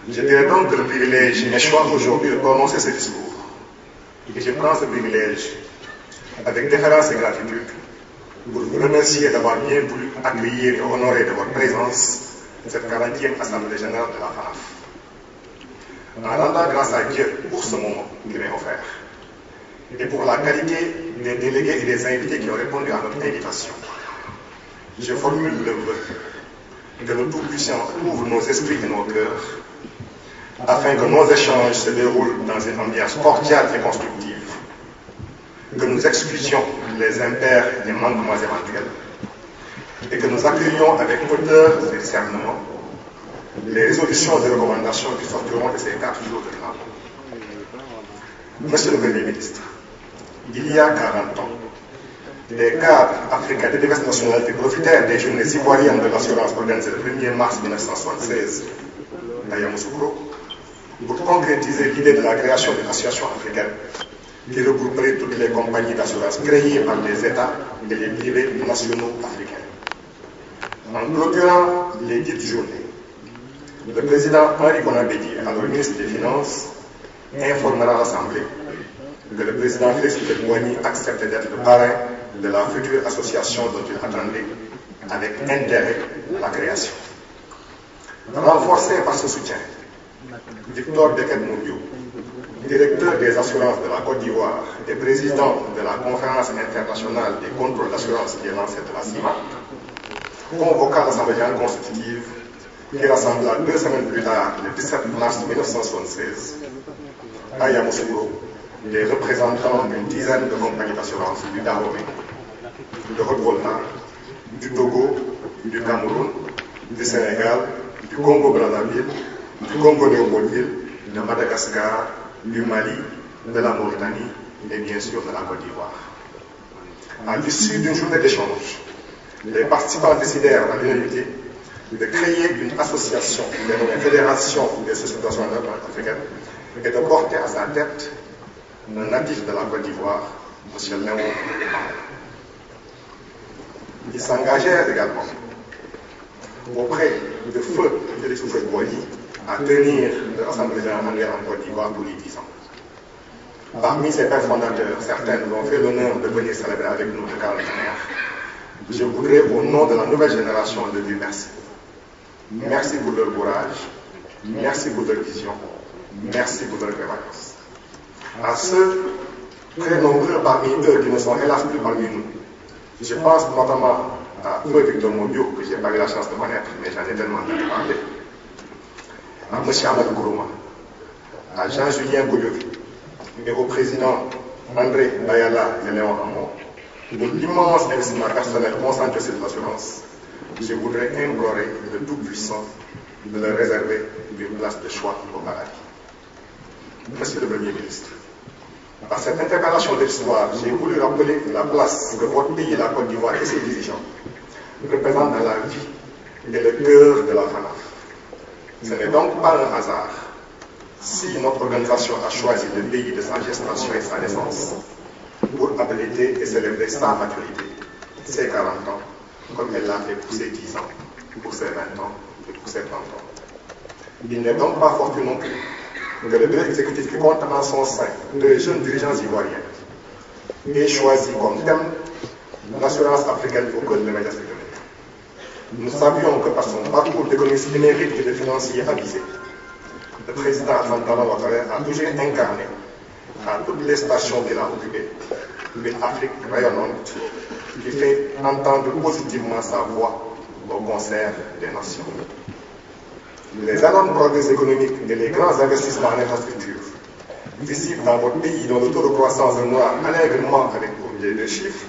Je dirais donc que le privilège m'échoit aujourd'hui de prononcer ce discours. Et je prends ce privilège avec déférence et gratitude pour vous remercier d'avoir bien voulu accueillir et honorer de votre présence cette 40e Assemblée générale de la FANAF. En rendant grâce à Dieu pour ce moment qu'il m'est offert et pour la qualité des délégués et des invités qui ont répondu à notre invitation, je formule le vœu que le Tout-Puissant ouvre nos esprits et nos cœurs afin que nos échanges se déroulent dans une ambiance cordiale et constructive, que nous excusions les impairs et les manquements éventuels et que nous accueillions avec hauteur et discernement les résolutions et recommandations qui sortiront de ces 4 jours de travaux. Monsieur le Premier ministre, il y a 40 ans, les cadres africains de diverses nationalités profitèrent des journées ivoiriennes de l'assurance organisées le 1er mars 1976 à Yamoussoukro pour concrétiser l'idée de la création d'une association africaine qui regrouperait toutes les compagnies d'assurance créées par les États et les privés nationaux africains. En clôturant les dites journées, le président Henri Konan Bédié, alors ministre des Finances, informera l'Assemblée que le président Félix Houphouët-Boigny accepte d'être le parrain de la future association dont il attendait avec intérêt la création. Renforcé par ce soutien, Victor Beket-Moundiou, directeur des assurances de la Côte d'Ivoire et président de la conférence internationale des contrôles d'assurance qui est l'ancêtre de la CIMA, convoqua l'Assemblée générale constitutive qui rassembla 2 semaines plus tard, le 17 mars 1976, à Yamoussoukro, les représentants d'une dizaine de compagnies d'assurance du Dahomey, de Haute-Volta, du Togo, du Cameroun, du Sénégal, du Congo-Brazzaville, du Congo-Léopoldville, de Madagascar, du Mali, de la Mauritanie et bien sûr de la Côte d'Ivoire. À l'issue d'une journée d'échange, les participants décidèrent à l'unanimité de créer une association dénommée Fédération des sociétés nationales africaines et de porter à sa tête un natif de la Côte d'Ivoire, M. Léon Mao. Ils s'engagèrent également auprès de feu Félix Houphouët-Boigny à tenir l'Assemblée générale en Côte d'Ivoire tous les 10 ans. Parmi ces pères fondateurs, certains nous ont fait l'honneur de venir célébrer avec nous le 40e. Je voudrais, au nom de la nouvelle génération, leur dire merci. Merci pour leur courage, merci pour leur vision, merci pour leur prévalence. À ceux très nombreux parmi eux qui ne sont hélas plus parmi nous, je pense notamment à Feu Victor Mondio, que je n'ai pas eu la chance de connaître, mais j'en ai tellement entendu parler, à M. Ahmed Kourouma, à Jean-Julien Bouyovi et au président André Bayala et Léon Hamon, pour l'immense investissement personnel concentré sur l'assurance. Je voudrais implorer le Tout-Puissant de leur réserver une place de choix au paradis. Monsieur le Premier ministre, par cette interpellation de l'histoire, j'ai voulu rappeler la place que votre pays, la Côte d'Ivoire et ses dirigeants représentent dans la vie et le cœur de la FANAF. Ce n'est donc pas un hasard si notre organisation a choisi le pays de sa gestation et sa naissance pour apprécier et célébrer sa maturité, ses 40 ans, comme elle l'a fait pour ses 10 ans, pour ses 20 ans et pour ses 30 ans. Il n'est donc pas fortuit non plus que le bureau exécutif qui compte en son sein de jeunes dirigeants ivoiriens ait choisi comme thème l'assurance africaine au cœur de médias économiques. Nous savions que par son parcours d'économiste numérique et de financier avisé, le président Alassane Ouattara a toujours incarné à toutes les stations qu'il a occupées une Afrique rayonnante qui fait entendre positivement sa voix au concert des nations. Les énormes progrès économiques et les grands investissements en infrastructure visibles dans votre pays dont le taux de croissance demeure allègrement avec des chiffres,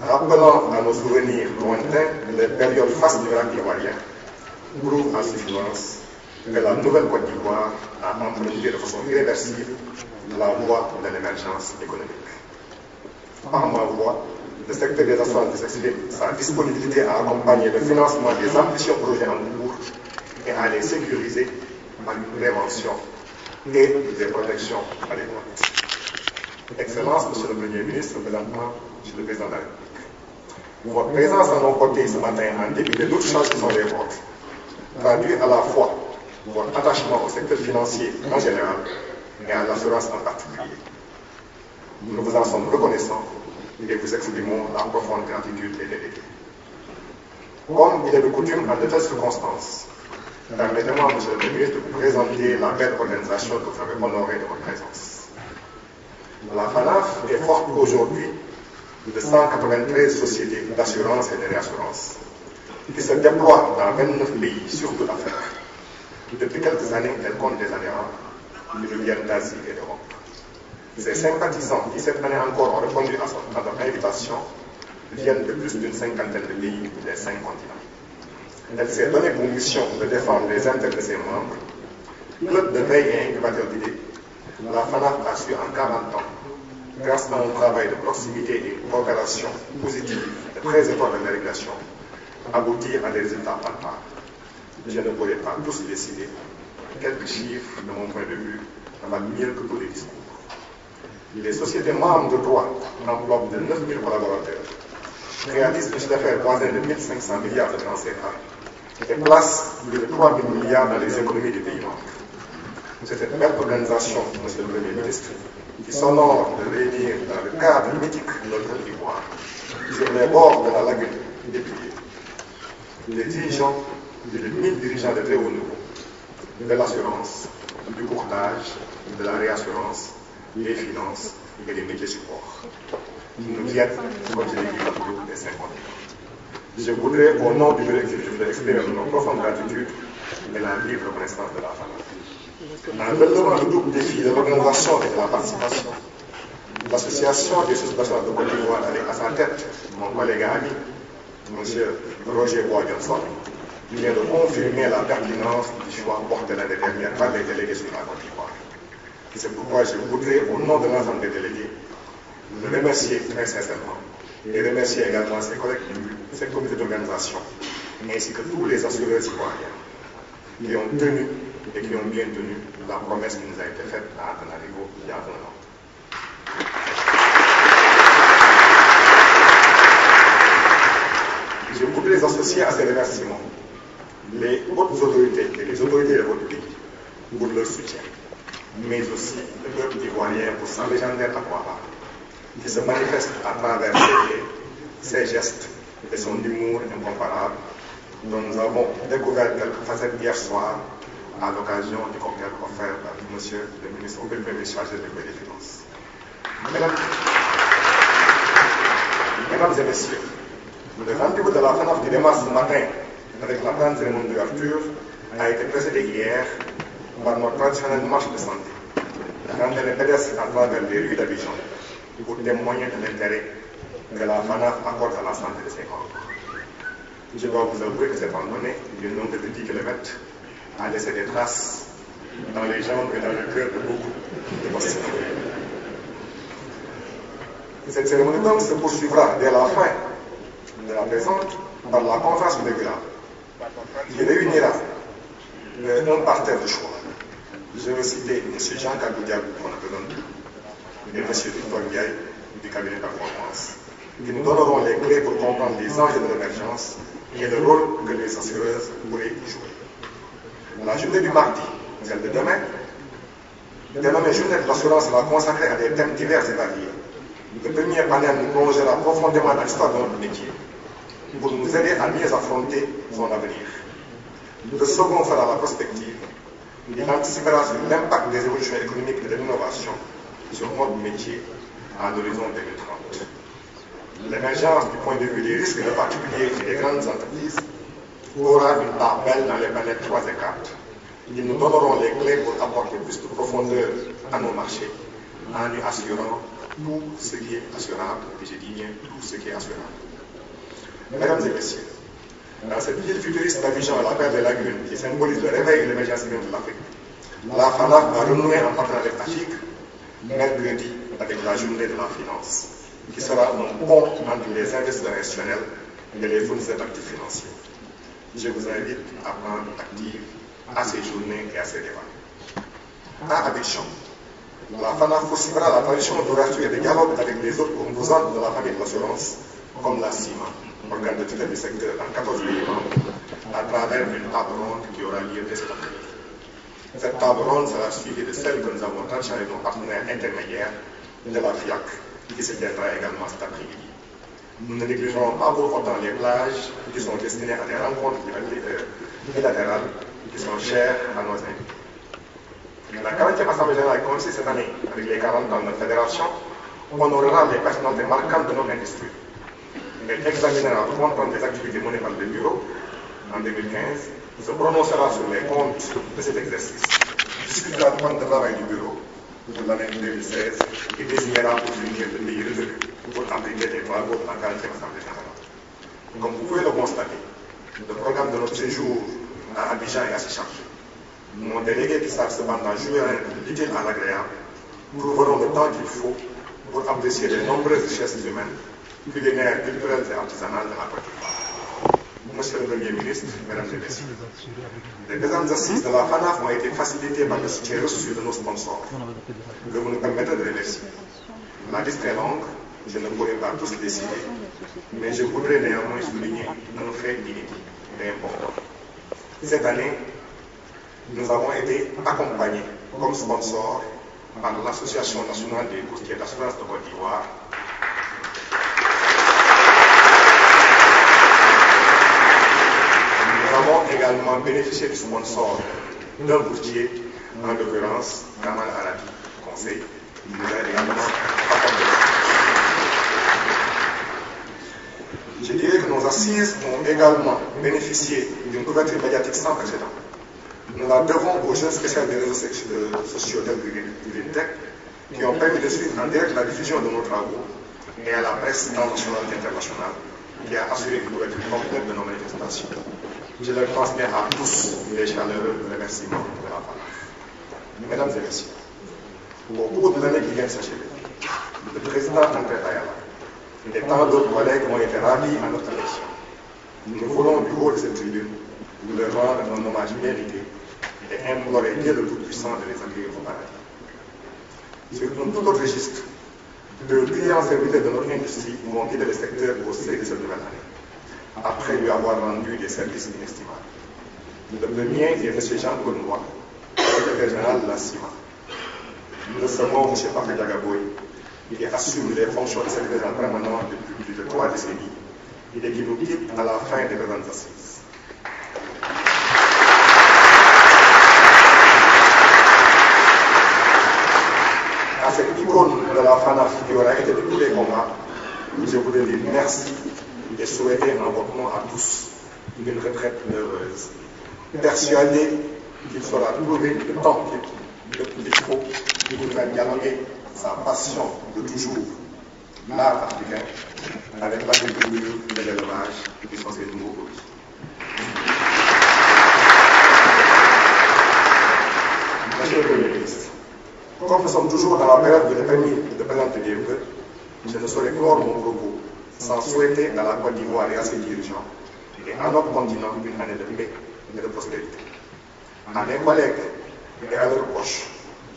rappelant à nos souvenirs lointains les périodes face du Irak ivoirien, prouve en suffisance que la nouvelle Côte d'Ivoire a emprunté de façon irréversible la voie de l'émergence économique. Par ma voix, le secteur des assurances exprime sa disponibilité à accompagner le financement des ambitieux projets en cours et à les sécuriser par une prévention et des protections adéquates. Excellence, Monsieur le Premier ministre, présentement, Monsieur le Président de la République, votre présence à nos côtés ce matin, en dépit de d'autres choses qui sont les vôtres, traduit à la fois votre attachement au secteur financier en général et à l'assurance en particulier. Nous vous en sommes reconnaissants et vous exprimons la profonde gratitude des délégués. Comme il est de coutume en de telles circonstances, permettez-moi, Monsieur le ministre, de vous présenter la belle organisation que vous avez honorée de votre présence. La FANAF est forte aujourd'hui de 193 sociétés d'assurance et de réassurance qui se déploient dans 29 pays, surtout l'Afrique. Depuis quelques années, elle compte des adhérents qui nous viennent d'Asie et d'Europe. Ces sympathisants qui, cette année encore, ont répondu à notre invitation, viennent de plus d'une cinquantaine de pays des 5 continents. Elle s'est donnée pour mission de défendre les intérêts de ses membres. Club de veille et incubateur d'idées, la FANAF a su en 40 ans, grâce à un travail de proximité et une coopération positive et très étroite de la régulation, aboutir à des résultats palpables. Je ne pourrais pas tous les citer. Quelques chiffres, de mon point de vue, valent mieux que tous les discours. Les sociétés membres de droit emploient de 9 000 collaborateurs, réalisent un chiffre d'affaires voisin de 1 500 milliards de francs CFA et placent plus de 3 000 milliards dans les économies des pays membres. C'est cette belle organisation, Monsieur le Premier ministre, qui s'honore de réunir dans le cadre mythique de notre Côte d'Ivoire, sur les bords de la lagune des Piliers, les dirigeants, les 1000 dirigeants de très haut niveau, de l'assurance, du courtage, de la réassurance, des finances et des métiers supports. Ils nous viennent, comme je l'ai dit, des 5 continents. Je voudrais, au nom du bureau exécutif, exprimer notre profonde gratitude et la vive reconnaissance de la FANAF. En relevant le double défi de l'organisation et de la participation, l'association des sociétés d'assurance de Côte d'Ivoire avec à sa tête mon collègue ami, M. Roger Bois-Johnson, qui vient de confirmer la pertinence du choix porté l'année dernière par les délégués sur la Côte d'Ivoire. C'est pourquoi je voudrais, au nom de l'ensemble des délégués, le remercier très sincèrement et remercier également ses collègues du cette comité d'organisation, ainsi que tous les assureurs citoyens qui ont tenu et qui ont bien tenu la promesse qui nous a été faite à Antananarivo il y a 1 an. Je voudrais les associer à ces remerciements les hautes autorités et les autorités de votre pays pour leur soutien, mais aussi le peuple ivoirien pour sa légendaire Akwaba, qui se manifeste à travers ses gestes et son humour incomparable, dont nous avons découvert quelques facettes hier soir à l'occasion du cocktail offert par M. le ministre au Premier chargé de l'économie et des finances. Mesdames et messieurs, le rendez-vous de la FANAF qui démarre ce matin avec la grande cérémonie d'ouverture a été précédé hier par notre traditionnelle marche de santé, rendant les pédestres à travers les rues d'Abidjan pour témoigner de l'intérêt que la FANAF accorde à la santé de ses membres. Je dois vous avouer que cette randonnée, d'une longue de 10 km, a laissé des traces dans les jambes et dans le cœur de beaucoup de nos citoyens. Cette cérémonie donc se poursuivra dès la fin de la présente par la conférence inaugurale qui réunira un parterre de choix. Je veux citer M. Jean Kaboudiab, qu'on ne présente plus, et M. Victor Ndiaye du cabinet performance, qui nous donneront les clés pour comprendre les enjeux de l'émergence et le rôle que les assureuses pourraient y jouer. La journée du mardi, celle de demain, dénommée journée de l'assurance, sera consacrée à des thèmes divers et variés. Le premier panel nous plongera profondément dans l'histoire de notre métier pour nous aider à mieux affronter son avenir. Le second fera la prospective. Il anticipera sur l'impact des évolutions économiques et de l'innovation sur notre métier à l'horizon 2030. L'émergence du point de vue des risques de particuliers et des grandes entreprises aura une part belle dans les panels 3 et 4. Ils nous donneront les clés pour apporter plus de profondeur à nos marchés en y assurant tout ce qui est assurable, et je dis bien tout ce qui est assurable. Mesdames et messieurs, dans cette ville futuriste d'Abidjan à la paire des lagunes qui symbolise le réveil et l'émergence de l'Afrique, la FANAF va renouer en partenariat avec l'Afrique mercredi avec la journée de la finance, qui sera un pont entre les investisseurs institutionnels et les fournisseurs d'actifs financiers. Je vous invite à prendre active à ces journées et à ces débats. À Abidjan, la FANAF poursuivra la tradition d'ouverture et de dialogue avec les autres composantes de la famille de l'assurance, comme la CIMA, organe de tutelle du secteur dans 14 pays membres, à travers une table ronde qui aura lieu dès cet après-midi. Cette table ronde sera suivie de celle que nous avons tranchée avec nos partenaires intermédiaires de la FIAC, qui se tiendra également cet après-midi. Nous ne négligerons pas pour autant les plages qui sont destinées à des rencontres bilatérales qui sont chères à nos invités. La 40e Assemblée générale conçue cette année avec les 40 ans de notre fédération honorera les personnalités marquantes de notre industrie. Elle examinera le compte des activités menées par le bureau en 2015, se prononcera sur les comptes de cet exercice, discutera du plan de travail du bureau pour l'année 2016 et désignera pour finir le pays résolu pour abriter les travaux de la 40e Assemblée générale. Comme vous pouvez le constater, le programme de notre séjour à Abidjan est assez chargé. Mon délégué qui savent cependant jouer un l'utile à l'agréable trouveront le temps qu'il faut pour apprécier les nombreuses richesses humaines, culinaires, culturelles et artisanales de la Côte d'Ivoire. Monsieur le Premier ministre, Mesdames et Messieurs, les présentes assises de la FANAF ont été facilitées par le soutien reçu de nos sponsors. Je vous nous permettrai de remercier. La liste est longue, je ne pourrai pas tous décider, mais je voudrais néanmoins souligner un fait inédit et important. Cette année, nous avons été accompagnés comme sponsors par l'Association nationale des courtiers d'assurance de Côte d'Ivoire. Nous avons également bénéficié du sponsor d'un courtier, en l'occurrence Kamal Arabi Conseil, qui nous a également apporté. Je dirais que nos assises ont également bénéficié d'une couverture médiatique sans précédent. Nous la devons aux jeunes spécialistes des réseaux sociaux de l'INTEC qui ont permis de suivre en direct la diffusion de nos travaux et à la presse nationale et internationale qui a assuré une couverture complète de nos manifestations. Je leur transmets à tous les chaleureux remerciements de la FANAF. Mesdames et messieurs, au cours de l'année qui vient de s'achever, le président André Ayala et tant d'autres collègues ont été ravis à notre élection. Nous voulons du haut de cette tribune leur rendre un hommage mérité et implorer Dieu le Tout-Puissant de les accueillir au paradis. Sur un tout autre registre, de brillants serviteurs de notre industrie vont quitter le secteur au sein de cette nouvelle année, après lui avoir rendu des services inestimables. Le premier est M. Jean Cournois, secrétaire général de la CIMA. Le second, M. Patrick Dagaboy, qui assume les fonctions de secrétaire général permanent depuis plus de 3 décennies et qui nous quitte à la fin des présentes assises. À cette icône de la FANAF qui aura été de tous les combats, je voudrais dire merci et souhaiter en votre nom à tous une retraite heureuse. Persuadé qu'il sera trouvé le temps qu'il faut pour faire dialoguer sa passion de toujours, l'art africain, avec l'agriculture et l'élevage qui sont ses nouveaux produits. Monsieur le Premier ministre, comme nous sommes toujours dans la période de permis de présenter des vœux, je ne saurais clore mon propos sans souhaiter à la Côte d'Ivoire et à ses dirigeants et à notre continent une année de paix et de prospérité. À mes collègues et à leurs proches,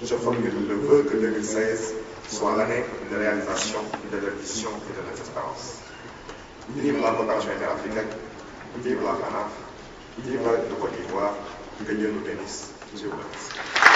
je formule le vœu que 2016 soit l'année de réalisation de leur vision et de leurs espérances. Vive la coopération interafricaine, vive la FANAF, vive la Côte d'Ivoire, que Dieu nous bénisse. Je vous remercie.